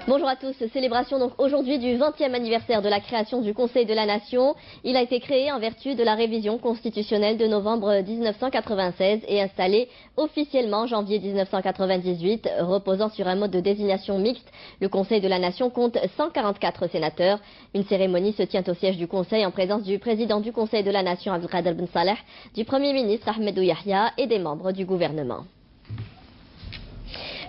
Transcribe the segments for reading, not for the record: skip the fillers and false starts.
Bonjour à tous, célébration donc aujourd'hui du 20e anniversaire de la création du Conseil de la Nation. Il a été créé en vertu de la révision constitutionnelle de novembre 1996 et installé officiellement en janvier 1998. Reposant sur un mode de désignation mixte, le Conseil de la Nation compte 144 sénateurs. Une cérémonie se tient au siège du Conseil en présence du président du Conseil de la Nation Abdelkader Ben Saleh, du Premier ministre Ahmedou Yahya et des membres du gouvernement.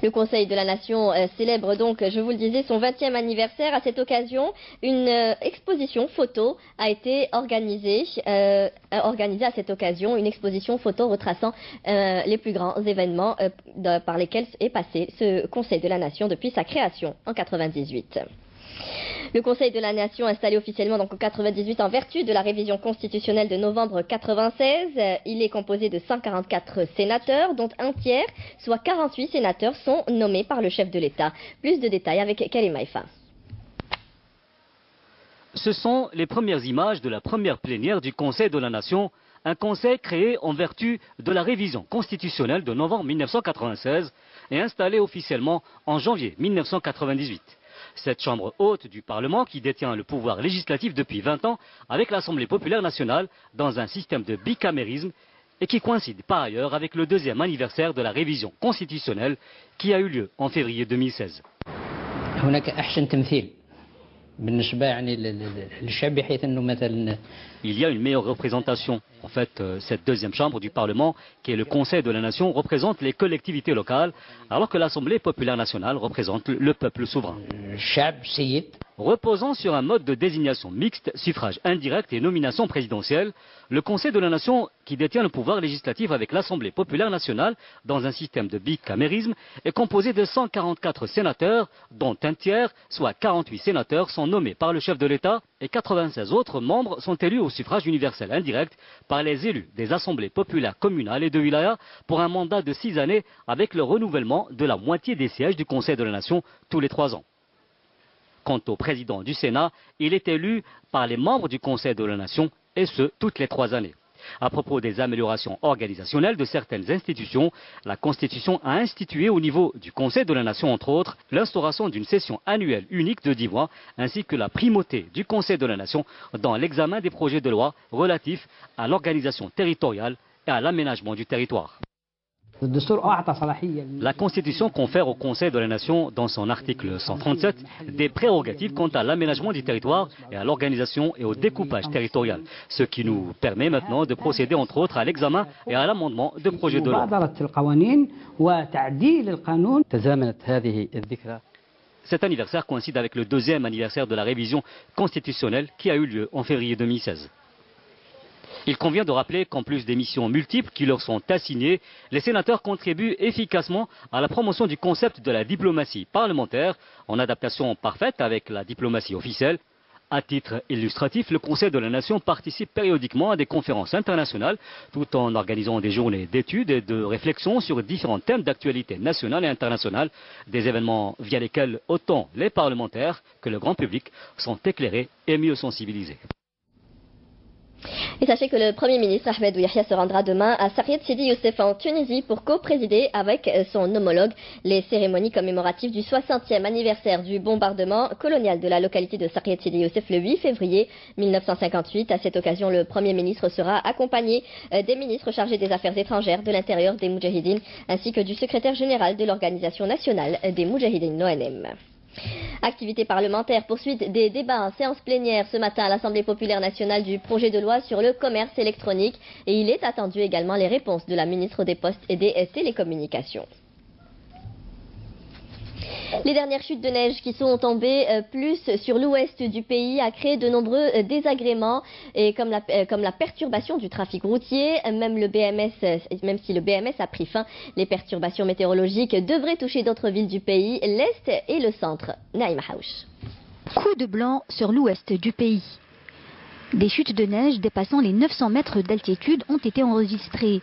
Le Conseil de la Nation célèbre donc, je vous le disais, son 20e anniversaire. À cette occasion, une exposition photo a été organisée à cette occasion, une exposition photo retraçant les plus grands événements par lesquels est passé ce Conseil de la Nation depuis sa création en 1998. Le Conseil de la Nation installé officiellement donc en 1998 en vertu de la révision constitutionnelle de novembre 1996. Il est composé de 144 sénateurs, dont un tiers, soit 48 sénateurs, sont nommés par le chef de l'État. Plus de détails avec Karim Maïfa. Ce sont les premières images de la première plénière du Conseil de la Nation, un conseil créé en vertu de la révision constitutionnelle de novembre 1996 et installé officiellement en janvier 1998. Cette chambre haute du Parlement qui détient le pouvoir législatif depuis 20 ans avec l'Assemblée populaire nationale dans un système de bicamérisme et qui coïncide par ailleurs avec le 2e anniversaire de la révision constitutionnelle qui a eu lieu en février 2016. Il y a une meilleure représentation. En fait, cette deuxième chambre du Parlement, qui est le Conseil de la Nation, représente les collectivités locales, alors que l'Assemblée populaire nationale représente le peuple souverain. Reposant sur un mode de désignation mixte, suffrage indirect et nomination présidentielle, le Conseil de la Nation, qui détient le pouvoir législatif avec l'Assemblée populaire nationale dans un système de bicamérisme, est composé de 144 sénateurs, dont un tiers, soit 48 sénateurs, sont nommés par le chef de l'État et 96 autres membres sont élus au suffrage universel indirect par les élus des assemblées populaires communales et de wilaya pour un mandat de 6 années avec le renouvellement de la moitié des sièges du Conseil de la Nation tous les 3 ans. Quant au président du Sénat, il est élu par les membres du Conseil de la Nation, et ce, toutes les 3 années. À propos des améliorations organisationnelles de certaines institutions, la Constitution a institué au niveau du Conseil de la Nation, entre autres, l'instauration d'une session annuelle unique de 10 mois, ainsi que la primauté du Conseil de la Nation dans l'examen des projets de loi relatifs à l'organisation territoriale et à l'aménagement du territoire. La Constitution confère au Conseil de la Nation, dans son article 137, des prérogatives quant à l'aménagement du territoire et à l'organisation et au découpage territorial, ce qui nous permet maintenant de procéder entre autres à l'examen et à l'amendement de projets de loi. Cet anniversaire coïncide avec le 2e anniversaire de la révision constitutionnelle qui a eu lieu en février 2016. Il convient de rappeler qu'en plus des missions multiples qui leur sont assignées, les sénateurs contribuent efficacement à la promotion du concept de la diplomatie parlementaire, en adaptation parfaite avec la diplomatie officielle. À titre illustratif, le Conseil de la Nation participe périodiquement à des conférences internationales, tout en organisant des journées d'études et de réflexion sur différents thèmes d'actualité nationale et internationale, des événements via lesquels autant les parlementaires que le grand public sont éclairés et mieux sensibilisés. Et sachez que le Premier ministre Ahmedou Yahya se rendra demain à Saryat Sidi Youssef en Tunisie pour co-présider avec son homologue les cérémonies commémoratives du 60e anniversaire du bombardement colonial de la localité de Saryat Sidi Youssef le 8 février 1958. À cette occasion, le Premier ministre sera accompagné des ministres chargés des Affaires étrangères, de l'Intérieur, des Moudjahidines, ainsi que du secrétaire général de l'Organisation nationale des Moudjahidines, l'ONM. Activité parlementaire, poursuite des débats en séance plénière ce matin à l'Assemblée populaire nationale du projet de loi sur le commerce électronique et il est attendu également les réponses de la ministre des Postes et des Télécommunications. Les dernières chutes de neige qui sont tombées plus sur l'ouest du pays a créé de nombreux désagréments et comme la perturbation du trafic routier, même si le BMS a pris fin, les perturbations météorologiques devraient toucher d'autres villes du pays, l'est et le centre. Naïma Haouch. Coup de blanc sur l'ouest du pays. Des chutes de neige dépassant les 900 mètres d'altitude ont été enregistrées.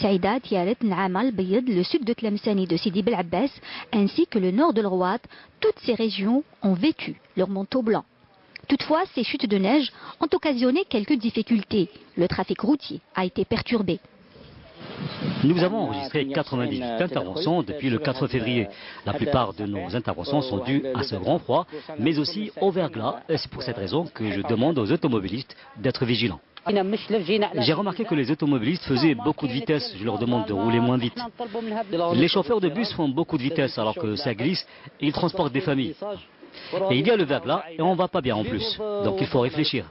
Saïda, Tiaret, N'Amal, Bayed, le sud de Tlemcen de Sidi Bel Abbas, ainsi que le nord de l'Rouat, toutes ces régions ont vêtu leur manteau blanc. Toutefois, ces chutes de neige ont occasionné quelques difficultés. Le trafic routier a été perturbé. Nous avons enregistré 98 interventions depuis le 4 février. La plupart de nos interventions sont dues à ce grand froid, mais aussi au verglas. Et c'est pour cette raison que je demande aux automobilistes d'être vigilants. J'ai remarqué que les automobilistes faisaient beaucoup de vitesse. Je leur demande de rouler moins vite. Les chauffeurs de bus font beaucoup de vitesse alors que ça glisse et ils transportent des familles. Et il y a le verglas et on ne va pas bien en plus. Donc il faut réfléchir.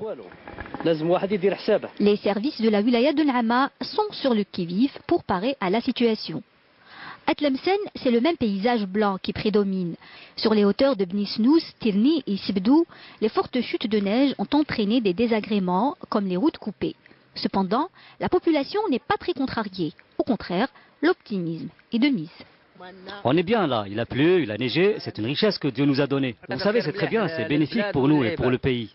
Les services de la wilaya de N'Ama sont sur le qui-vive pour parer à la situation. À Tlemcen, c'est le même paysage blanc qui prédomine. Sur les hauteurs de Bni Snous, Tirni et Sibdou, les fortes chutes de neige ont entraîné des désagréments comme les routes coupées. Cependant, la population n'est pas très contrariée. Au contraire, l'optimisme est de mise. On est bien là, il a plu, il a neigé, c'est une richesse que Dieu nous a donnée. Vous savez, c'est très bien, c'est bénéfique pour nous et pour le pays.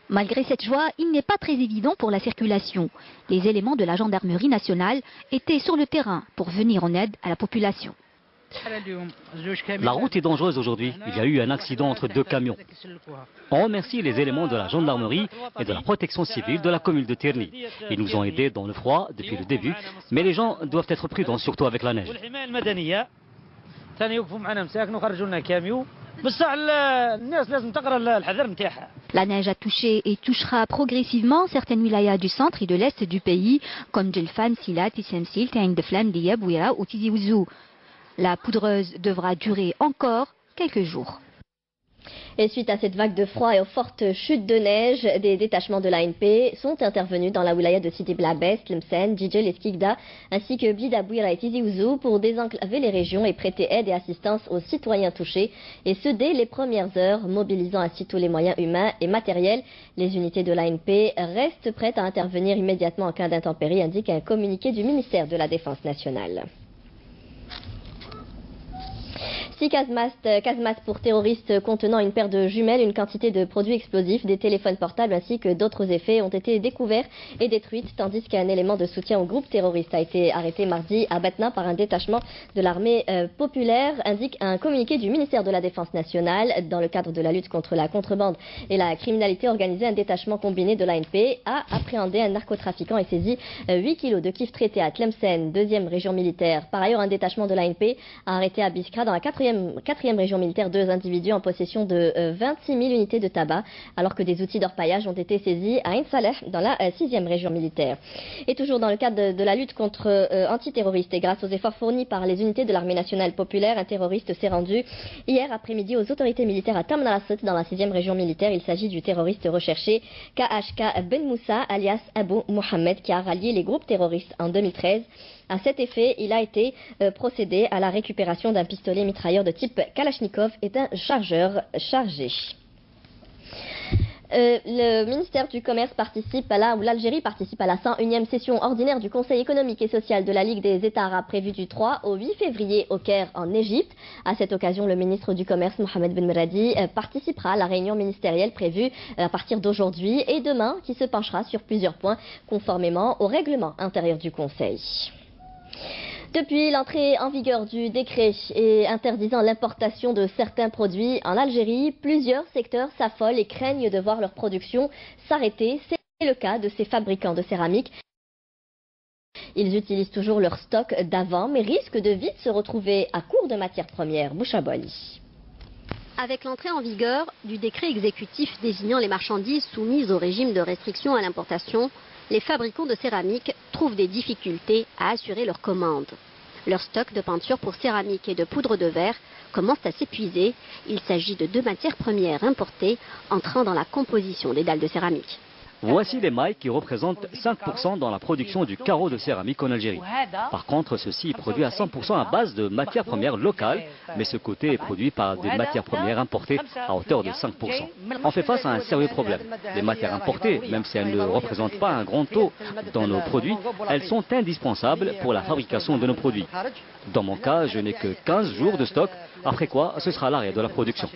Malgré cette joie, il n'est pas très évident pour la circulation. Les éléments de la gendarmerie nationale étaient sur le terrain pour venir en aide à la population. La route est dangereuse aujourd'hui. Il y a eu un accident entre deux camions. On remercie les éléments de la gendarmerie et de la protection civile de la commune de Tirni. Ils nous ont aidés dans le froid depuis le début, mais les gens doivent être prudents, surtout avec la neige. La neige a touché et touchera progressivement certaines wilayas du centre et de l'est du pays, comme Djelfan, Silat, Issemsil, Taïn de Flam, Diab, Ouira ou Tizi Ouzou. La poudreuse devra durer encore quelques jours. Et suite à cette vague de froid et aux fortes chutes de neige, des détachements de l'ANP sont intervenus dans la wilaya de Sidi Blabès, Tlemcen, Djidjel et Skikda, ainsi que Blida-Bouira et Tizi Ouzou pour désenclaver les régions et prêter aide et assistance aux citoyens touchés, et ce dès les premières heures, mobilisant ainsi tous les moyens humains et matériels. Les unités de l'ANP restent prêtes à intervenir immédiatement en cas d'intempérie, indique un communiqué du ministère de la Défense nationale. 6 casemates pour terroristes contenant une paire de jumelles, une quantité de produits explosifs, des téléphones portables ainsi que d'autres effets ont été découverts et détruits, tandis qu'un élément de soutien au groupe terroriste a été arrêté mardi à Batna par un détachement de l'armée populaire, indique un communiqué du ministère de la Défense nationale. Dans le cadre de la lutte contre la contrebande et la criminalité organisée, un détachement combiné de l'ANP a appréhendé un narcotrafiquant et saisi 8 kilos de kif traités à Tlemcen, 2e région militaire. Par ailleurs, un détachement de l'ANP a arrêté à Biskra, dans la 4e région militaire, 2 individus en possession de 26 000 unités de tabac, alors que des outils d'orpaillage ont été saisis à Ain Saleh, dans la 6e région militaire. Et toujours dans le cadre de la lutte contre antiterroriste et grâce aux efforts fournis par les unités de l'armée nationale populaire, un terroriste s'est rendu hier après-midi aux autorités militaires à Tamnarassat, dans la 6e région militaire. Il s'agit du terroriste recherché KHK Ben Moussa, alias Abou Mohamed, qui a rallié les groupes terroristes en 2013. À cet effet, il a été procédé à la récupération d'un pistolet mitrailleur de type Kalachnikov et d'un chargeur chargé. Le ministère du Commerce l'Algérie participe à la 101e session ordinaire du Conseil économique et social de la Ligue des États arabes prévue du 3 au 8 février au Caire en Égypte. À cette occasion, le ministre du Commerce, Mohamed Ben Meradi, participera à la réunion ministérielle prévue à partir d'aujourd'hui et demain, qui se penchera sur plusieurs points conformément au règlement intérieur du Conseil. Depuis l'entrée en vigueur du décret interdisant l'importation de certains produits en Algérie, plusieurs secteurs s'affolent et craignent de voir leur production s'arrêter. C'est le cas de ces fabricants de céramique. Ils utilisent toujours leur stock d'avant, mais risquent de vite se retrouver à court de matières premières. Bouchaboli. Avec l'entrée en vigueur du décret exécutif désignant les marchandises soumises au régime de restriction à l'importation, les fabricants de céramique trouvent des difficultés à assurer leurs commandes. Leur stock de peinture pour céramique et de poudre de verre commence à s'épuiser. Il s'agit de 2 matières premières importées entrant dans la composition des dalles de céramique. Voici les mailles qui représentent 5% dans la production du carreau de céramique en Algérie. Par contre, ceci est produit à 100% à base de matières premières locales, mais ce côté est produit par des matières premières importées à hauteur de 5%. On fait face à un sérieux problème. Les matières importées, même si elles ne représentent pas un grand taux dans nos produits, elles sont indispensables pour la fabrication de nos produits. Dans mon cas, je n'ai que 15 jours de stock, après quoi ce sera l'arrêt de la production.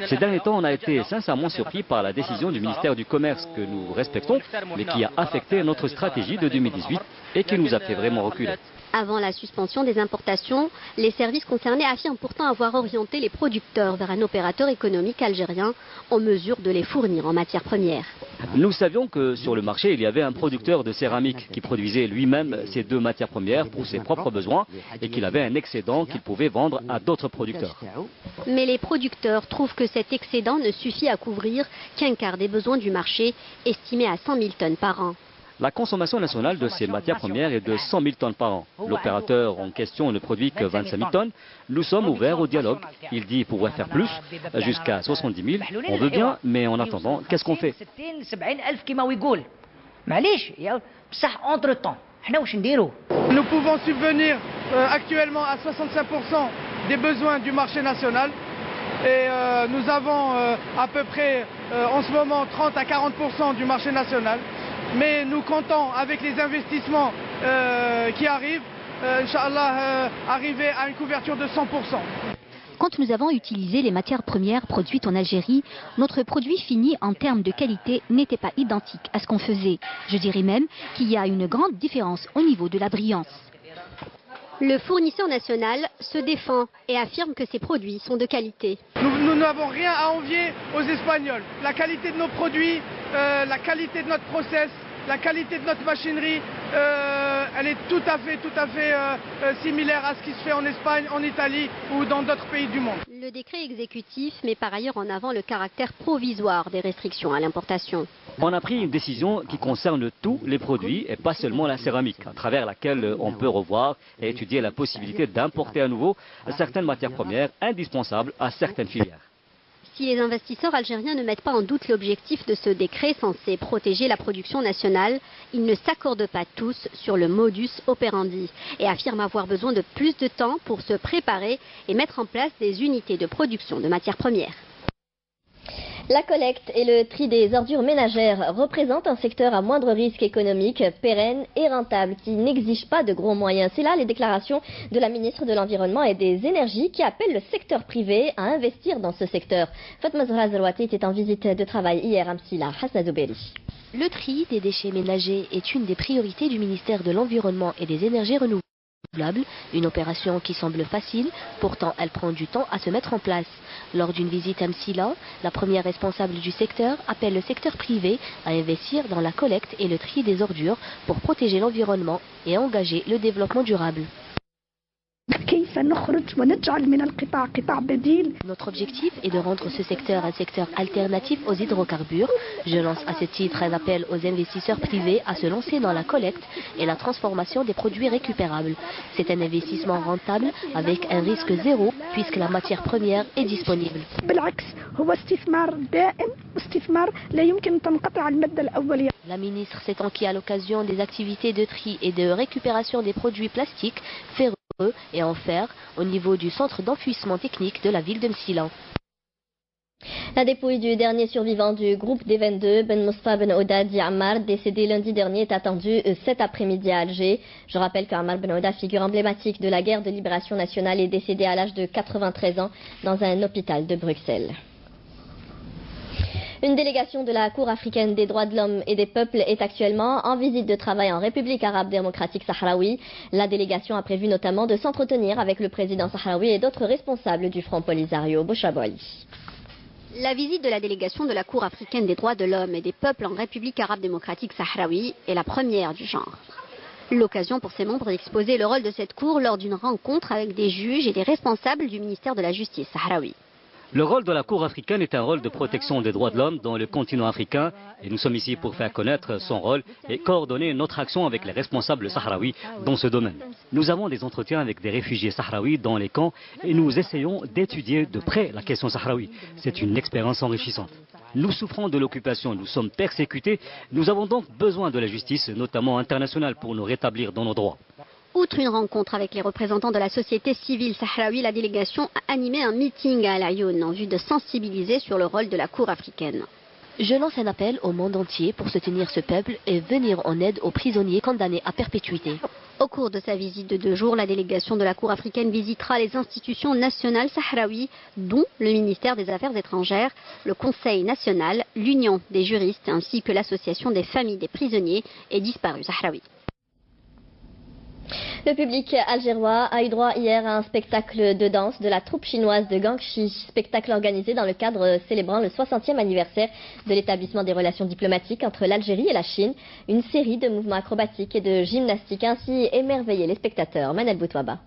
Ces derniers temps, on a été sincèrement surpris par la décision du ministère du Commerce que nous respectons, mais qui a affecté notre stratégie de 2018 et qui nous a fait vraiment reculer. Avant la suspension des importations, les services concernés affirment pourtant avoir orienté les producteurs vers un opérateur économique algérien en mesure de les fournir en matières premières. Nous savions que sur le marché, il y avait un producteur de céramique qui produisait lui-même ces deux matières premières pour ses propres besoins et qu'il avait un excédent qu'il pouvait vendre à d'autres producteurs. Mais les producteurs trouvent que cet excédent ne suffit à couvrir qu'un quart des besoins du marché, estimé à 100 000 tonnes par an. La consommation nationale de ces matières premières est de 100 000 tonnes par an. L'opérateur en question ne produit que 25 000 tonnes. Nous sommes ouverts au dialogue. Il dit pouvoir faire plus, jusqu'à 70 000. On veut bien, mais en attendant, qu'est-ce qu'on fait? Nous pouvons subvenir actuellement à 65% des besoins du marché national. Et nous avons à peu près en ce moment 30 à 40% du marché national. Mais nous comptons avec les investissements qui arrivent, Inch'Allah, arriver à une couverture de 100%. Quand nous avons utilisé les matières premières produites en Algérie, notre produit fini en termes de qualité n'était pas identique à ce qu'on faisait. Je dirais même qu'il y a une grande différence au niveau de la brillance. Le fournisseur national se défend et affirme que ses produits sont de qualité. Nous n'avons rien à envier aux Espagnols. La qualité de nos produits, la qualité de notre process, la qualité de notre machinerie, elle est tout à fait similaire à ce qui se fait en Espagne, en Italie ou dans d'autres pays du monde. Le décret exécutif met par ailleurs en avant le caractère provisoire des restrictions à l'importation. On a pris une décision qui concerne tous les produits et pas seulement la céramique, à travers laquelle on peut revoir et étudier la possibilité d'importer à nouveau certaines matières premières indispensables à certaines filières. Si les investisseurs algériens ne mettent pas en doute l'objectif de ce décret censé protéger la production nationale, ils ne s'accordent pas tous sur le modus operandi et affirment avoir besoin de plus de temps pour se préparer et mettre en place des unités de production de matières premières. La collecte et le tri des ordures ménagères représentent un secteur à moindre risque économique, pérenne et rentable, qui n'exige pas de gros moyens. C'est là les déclarations de la ministre de l'Environnement et des Énergies qui appelle le secteur privé à investir dans ce secteur. Fatma Zahra Zerouati était en visite de travail hier à Msila, Hasna Zouberi. Le tri des déchets ménagers est une des priorités du ministère de l'Environnement et des Énergies renouvelables. Une opération qui semble facile, pourtant elle prend du temps à se mettre en place. Lors d'une visite à Msila, la première responsable du secteur appelle le secteur privé à investir dans la collecte et le tri des ordures pour protéger l'environnement et engager le développement durable. Notre objectif est de rendre ce secteur un secteur alternatif aux hydrocarbures. Je lance à ce titre un appel aux investisseurs privés à se lancer dans la collecte et la transformation des produits récupérables. C'est un investissement rentable avec un risque zéro puisque la matière première est disponible. La ministre s'est enquis à l'occasion des activités de tri et de récupération des produits plastiques ferreux et en fer au niveau du centre d'enfouissement technique de la ville de Msila. La dépouille du dernier survivant du groupe des 22, Ben Mousfa Ben Ouda Ammar, décédé lundi dernier, est attendu cet après-midi à Alger. Je rappelle qu'Ammar Ben Ouda, figure emblématique de la guerre de libération nationale, est décédé à l'âge de 93 ans dans un hôpital de Bruxelles. Une délégation de la Cour africaine des droits de l'homme et des peuples est actuellement en visite de travail en République arabe démocratique sahraoui. La délégation a prévu notamment de s'entretenir avec le président sahraoui et d'autres responsables du Front Polisario. Bouchaboli. La visite de la délégation de la Cour africaine des droits de l'homme et des peuples en République arabe démocratique sahraoui est la première du genre. L'occasion pour ses membres d'exposer le rôle de cette Cour lors d'une rencontre avec des juges et des responsables du ministère de la Justice sahraoui. Le rôle de la Cour africaine est un rôle de protection des droits de l'homme dans le continent africain et nous sommes ici pour faire connaître son rôle et coordonner notre action avec les responsables sahraouis dans ce domaine. Nous avons des entretiens avec des réfugiés sahraouis dans les camps et nous essayons d'étudier de près la question sahraoui. C'est une expérience enrichissante. Nous souffrons de l'occupation, nous sommes persécutés, nous avons donc besoin de la justice, notamment internationale, pour nous rétablir dans nos droits. Outre une rencontre avec les représentants de la société civile sahraoui, la délégation a animé un meeting à Al Ayoun en vue de sensibiliser sur le rôle de la Cour africaine. Je lance un appel au monde entier pour soutenir ce peuple et venir en aide aux prisonniers condamnés à perpétuité. Au cours de sa visite de 2 jours, la délégation de la Cour africaine visitera les institutions nationales sahraouies, dont le ministère des Affaires étrangères, le Conseil national, l'Union des juristes ainsi que l'Association des familles des prisonniers et disparus sahraouis. Le public algérois a eu droit hier à un spectacle de danse de la troupe chinoise de Guangxi, spectacle organisé dans le cadre célébrant le 60e anniversaire de l'établissement des relations diplomatiques entre l'Algérie et la Chine. Une série de mouvements acrobatiques et de gymnastique a ainsi émerveillé les spectateurs. Manel Boutouaba.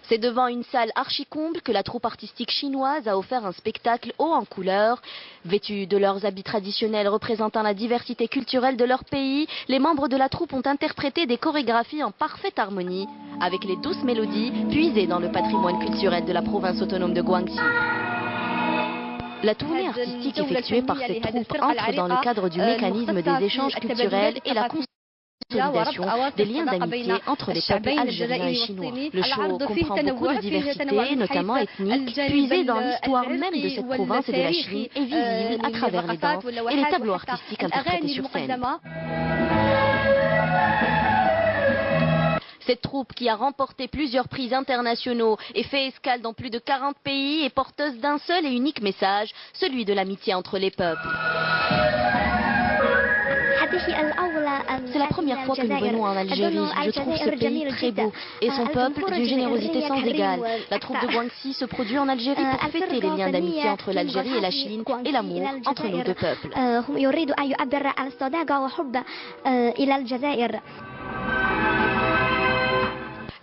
C'est devant une salle archi-comble que la troupe artistique chinoise a offert un spectacle haut en couleurs. Vêtus de leurs habits traditionnels représentant la diversité culturelle de leur pays, les membres de la troupe ont interprété des chorégraphies en parfaite harmonie avec les douces mélodies puisées dans le patrimoine culturel de la province autonome de Guangxi. La tournée artistique effectuée par cette troupe entre dans le cadre du mécanisme des échanges culturels et la consolidation des liens d'amitié entre les peuples algériens et chinois. Le show comprend beaucoup de diversité, notamment ethnique, puisée dans l'histoire même de cette province et de la Chine, et visible à travers les danses et les tableaux artistiques interprétés sur scène. Cette troupe, qui a remporté plusieurs prix internationaux et fait escale dans plus de 40 pays, est porteuse d'un seul et unique message, celui de l'amitié entre les peuples. C'est la première fois que nous venons en Algérie. Je trouve ce pays très beau et son peuple d'une générosité sans égale. La troupe de Guangxi se produit en Algérie pour fêter les liens d'amitié entre l'Algérie et la Chine et l'amour entre nos deux peuples.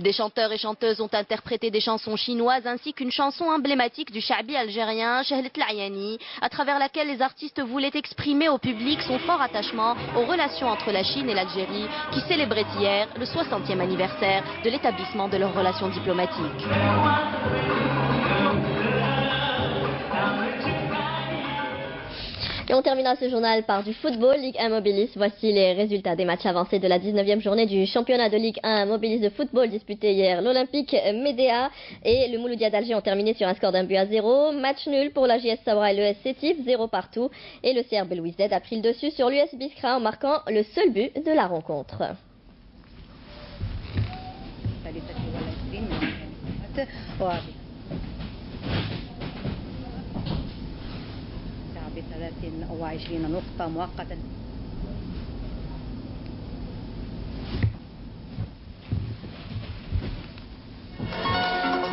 Des chanteurs et chanteuses ont interprété des chansons chinoises ainsi qu'une chanson emblématique du Sha'bi algérien, Chahlet L'Ayani, à travers laquelle les artistes voulaient exprimer au public son fort attachement aux relations entre la Chine et l'Algérie, qui célébraient hier le 60e anniversaire de l'établissement de leurs relations diplomatiques. Et on terminera ce journal par du football, Ligue 1 Mobilis. Voici les résultats des matchs avancés de la 19e journée du championnat de Ligue 1 Mobilis de football disputé hier. L'Olympique Médéa et le Mouloudia d'Alger ont terminé sur un score d'1-0. Match nul pour la JS Sabra et le SC Sétif, 0 partout. Et le CR Belouizdad a pris le dessus sur l'US Biskra en marquant le seul but de la rencontre.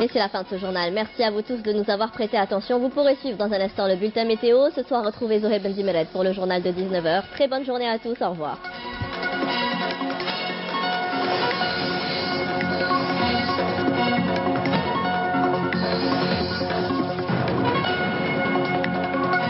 Et c'est la fin de ce journal. Merci à vous tous de nous avoir prêté attention. Vous pourrez suivre dans un instant le bulletin météo. Ce soir, retrouvez Zoé Benzimeret pour le journal de 19h. Très bonne journée à tous. Au revoir.